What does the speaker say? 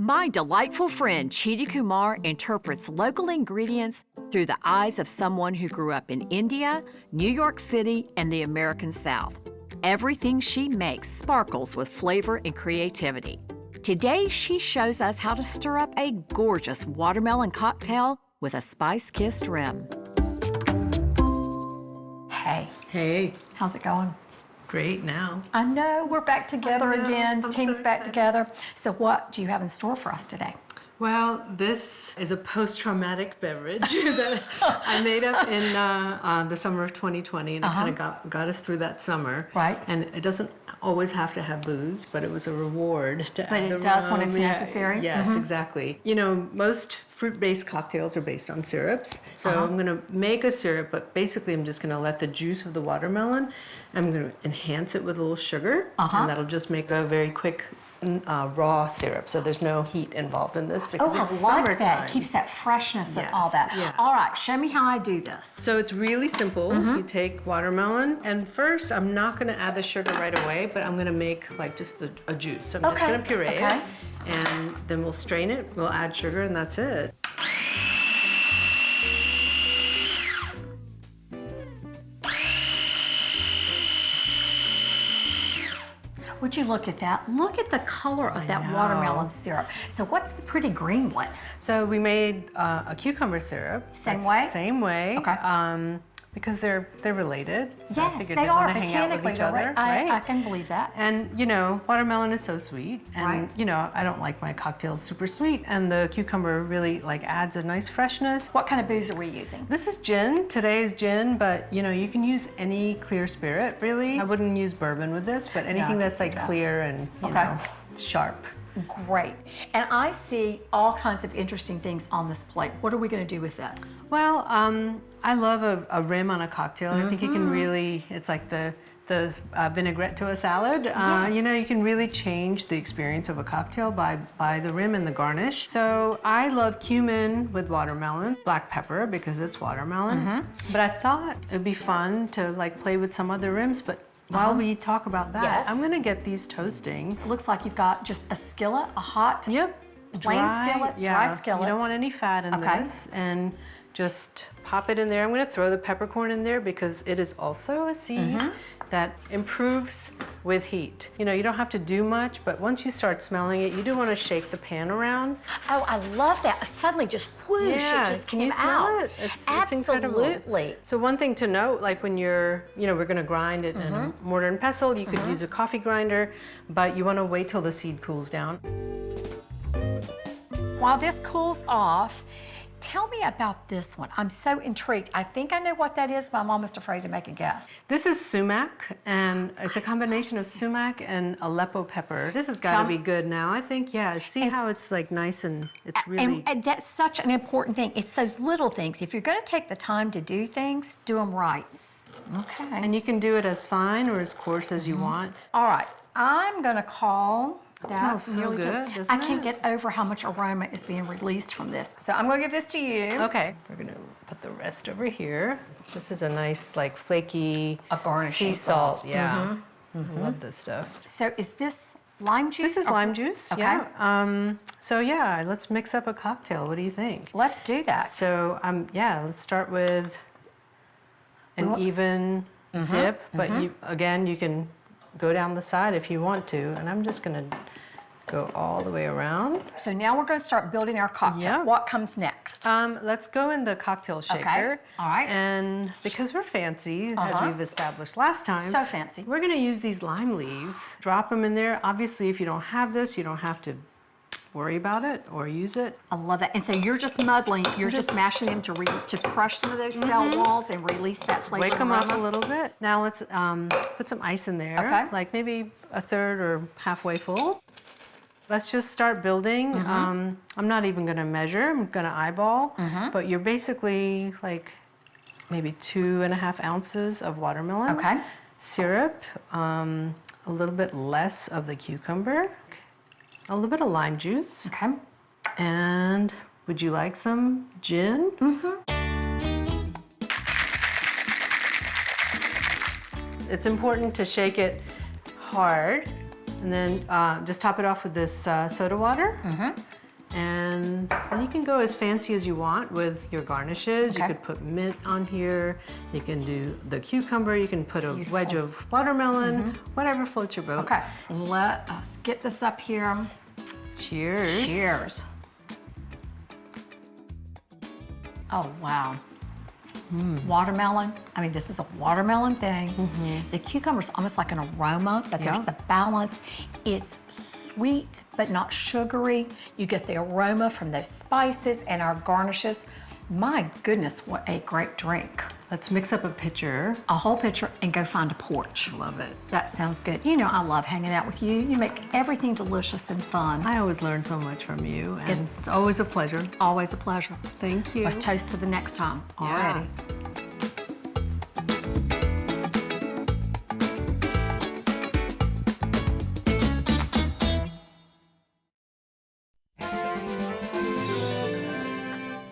My delightful friend Cheetie Kumar interprets local ingredients through the eyes of someone who grew up in India, New York City, and the American South. Everything she makes sparkles with flavor and creativity. Today, she shows us how to stir up a gorgeous watermelon cocktail with a spice-kissed rim. Hey. Hey. How's it going? It's great now. I know, we're back together again. The I'm team's so back excited. together. So what do you have in store for us today? Well, this is a post-traumatic beverage that I made up in the summer of 2020, and it kind of got us through that summer. Right. And it doesn't always have to have booze, but it was a reward to add the But it does when rum. it's necessary? Yes, exactly. You know, most fruit-based cocktails are based on syrups. So I'm gonna make a syrup, but basically I'm just gonna let the juice of the watermelon, I'm gonna enhance it with a little sugar, and that'll just make a very quick raw syrup. So there's no heat involved in this because Oh, it's I like summertime. that. It keeps that freshness and all that. yeah. All right, show me how I do this. So it's really simple. You take watermelon, and first I'm not gonna add the sugar right away, but I'm gonna make like just a juice. So I'm just Okay, gonna puree okay. it, and then we'll strain it, we'll add sugar, and that's it. Would you look at that? Look at the color of that know. watermelon syrup. So what's the pretty green one? So we made a cucumber syrup. Same That's way? Same way. Okay. Because they're related. So I Yes, figured they they'd are. wanna hang out with Botanically, each they're other, right. I can believe that. And you know, watermelon is so sweet, and Right. you know, I don't like my cocktails super sweet, and the cucumber really like adds a nice freshness. What kind of booze are we using? This is gin. Today's gin, but you know, you can use any clear spirit, really. I wouldn't use bourbon with this, but anything can that's see like that. clear and you Okay. know, sharp. Great. And I see all kinds of interesting things on this plate. What are we going to do with this? Well, I love a rim on a cocktail. I think it can really, it's like the vinaigrette to a salad. Yes. You know, you can really change the experience of a cocktail by the rim and the garnish. So I love cumin with watermelon, black pepper because it's watermelon. But I thought it'd be fun to like play with some other rims, but while we talk about that, Yes. I'm gonna get these toasting. It looks like you've got just a skillet, a hot, Yep. plain skillet, dry skillet. You don't want any fat in Okay. this. And just pop it in there. I'm gonna throw the peppercorn in there because it is also a seed that improves with heat. You know, you don't have to do much, but once you start smelling it, you do wanna shake the pan around. Oh, I love that. Suddenly just whoosh, it just can came you smell out. it? It's incredible. Absolutely. So one thing to note, like when you're, you know, we're gonna grind it in a mortar and pestle, you could use a coffee grinder, but you wanna wait till the seed cools down. While this cools off, tell me about this one. I'm so intrigued. I think I know what that is, but I'm almost afraid to make a guess. This is sumac, and it's a combination of sumac and Aleppo pepper. This has got to be good now, I think. Yeah, see how it's like nice and it's really... And that's such an important thing. It's those little things. If you're going to take the time to do things, do them right. Okay. And you can do it as fine or as coarse as you want. All right. I'm going to call that smells so nearly good, done. doesn't I can't it? get over how much aroma is being released from this. So I'm going to give this to you. Okay, we're gonna put the rest over here. This is a nice, like, flaky A garnishing sea salt. Yeah, I love this stuff. So is this lime juice? This is or- lime juice. Okay. Yeah. So yeah, let's mix up a cocktail. What do you think? Let's do that. So yeah, let's start with an even dip, but you can go down the side if you want to, and I'm just gonna go all the way around. So now we're going to start building our cocktail. Yeah. What comes next? Let's go in the cocktail shaker. All right. And because we're fancy, as we've established last time, So fancy. we're gonna use these lime leaves. Drop them in there. Obviously, if you don't have this, you don't have to worry about it or use it. I love that. And so you're just muddling, you're just mashing them to crush some of those cell walls and release that flavor. Wake them and up a aroma. little bit. Now let's put some ice in there. Okay. Like maybe a third or halfway full. Let's just start building. I'm not even gonna measure, I'm gonna eyeball, but you're basically like maybe 2.5 ounces of watermelon. Okay. Syrup, a little bit less of the cucumber, a little bit of lime juice, Okay. and would you like some gin? It's important to shake it hard And then just top it off with this soda water. And then you can go as fancy as you want with your garnishes. Okay. You could put mint on here. You can do the cucumber. You can put a Beautiful. wedge of watermelon, whatever floats your boat. Okay, let us get this up here. Cheers. Cheers. Oh, wow. Watermelon. I mean, this is a watermelon thing. The cucumber's almost like an aroma, but there's the balance. It's sweet, but not sugary. You get the aroma from those spices and our garnishes. My goodness, what a great drink. Let's mix up a pitcher. A whole pitcher and go find a porch. Love it. That sounds good. You know I love hanging out with you. You make everything delicious and fun. I always learn so much from you, and it's always a pleasure. Always a pleasure. Thank you. Let's toast to the next time. Yeah. Alrighty.